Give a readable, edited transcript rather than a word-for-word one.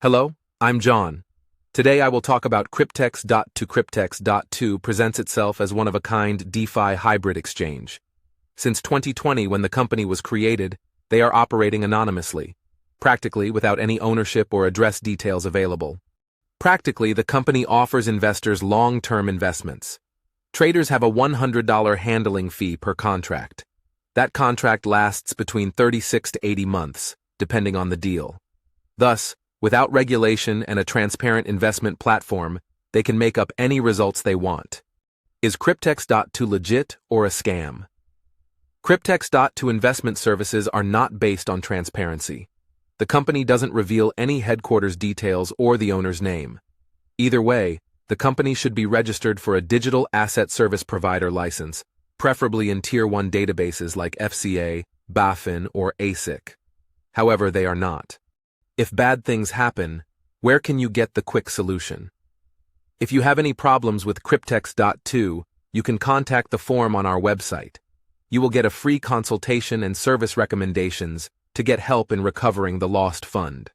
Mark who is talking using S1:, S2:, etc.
S1: Hello, I'm John. Today I will talk about Cryptex. Cryptex.2 presents itself as one-of-a-kind DeFi hybrid exchange. Since 2020, when the company was created, they are operating anonymously, practically without any ownership or address details available. Practically, the company offers investors long-term investments. Traders have a $100 handling fee per contract. That contract lasts between 36 to 80 months, depending on the deal. Thus, without regulation and a transparent investment platform, they can make up any results they want. Is Cryptex.2 legit or a scam? Cryptex.2 investment services are not based on transparency. The company doesn't reveal any headquarters details or the owner's name. Either way, the company should be registered for a digital asset service provider license, preferably in Tier 1 databases like FCA, BaFin, or ASIC. However, they are not. If bad things happen, where can you get the quick solution? If you have any problems with Cryptex.2, you can contact the form on our website. You will get a free consultation and service recommendations to get help in recovering the lost fund.